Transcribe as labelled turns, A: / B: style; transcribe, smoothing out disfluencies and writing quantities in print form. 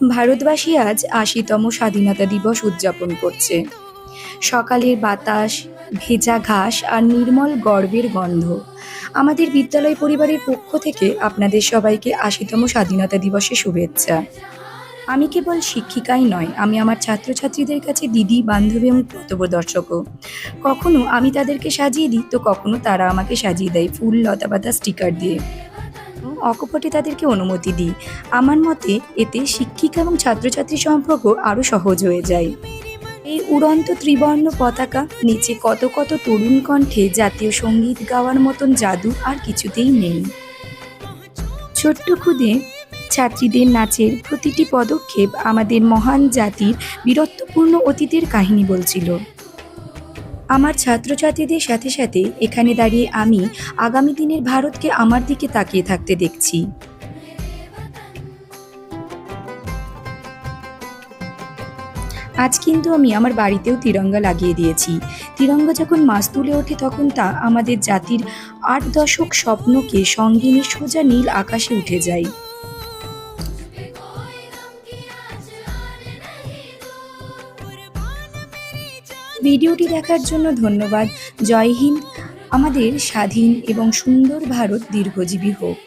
A: ভারতবাসী আজ ৮০তম স্বাধীনতা দিবস উদযাপন করছে। সকালের বাতাস, ভেজা ঘাস আর নির্মল গর্বের গন্ধ। আমাদের বিদ্যালয় পরিবারের পক্ষ থেকে আপনাদের সবাইকে ৮০তম স্বাধীনতা দিবসের শুভেচ্ছা। আমি কেবল শিক্ষিকাই নয়, আমি আমার ছাত্রছাত্রীদের কাছে দিদি, বান্ধবী এবং পথপ্রদর্শকও। কখনো আমি তাদেরকে সাজিয়ে দিই, তো কখনো তারা আমাকে সাজিয়ে দেয় ফুল, লতাপাতা, স্টিকার দিয়ে। অকপটে তাদেরকে অনুমতি দিই। আমার মতে এতে শিক্ষিকা এবং ছাত্রছাত্রী সম্পর্ক আরও সহজ হয়ে যায়। এই উড়ন্ত ত্রিবর্ণ পতাকা, নিচে কত কত তরুণ কণ্ঠে জাতীয় সঙ্গীত গাওয়ার মতন জাদু আর কিছুতেই নেই। ছোট্ট খুদে ছাত্রীদের নাচের প্রতিটি পদক্ষেপ আমাদের মহান জাতির বীরত্বপূর্ণ অতীতের কাহিনী বলছিল। আমার ছাত্রছাত্রীদের সাথে সাথে এখানে দাঁড়িয়ে আমি আগামী দিনের ভারতকে আমার দিকে তাকিয়ে থাকতে দেখছি। আজ কিন্তু আমি আমার বাড়িতেও তিরঙ্গা লাগিয়ে দিয়েছি। তিরঙ্গা যখন মাছ তুলে ওঠে তখন তা আমাদের জাতির ৮ দশক স্বপ্নকে সঙ্গে নিয়ে সোজা নীল আকাশে উঠে যায়। ভিডিওটি দেখার জন্য ধন্যবাদ। জয় হিন্দ। আমাদের স্বাধীন এবং সুন্দর ভারত দীর্ঘজীবী হোক।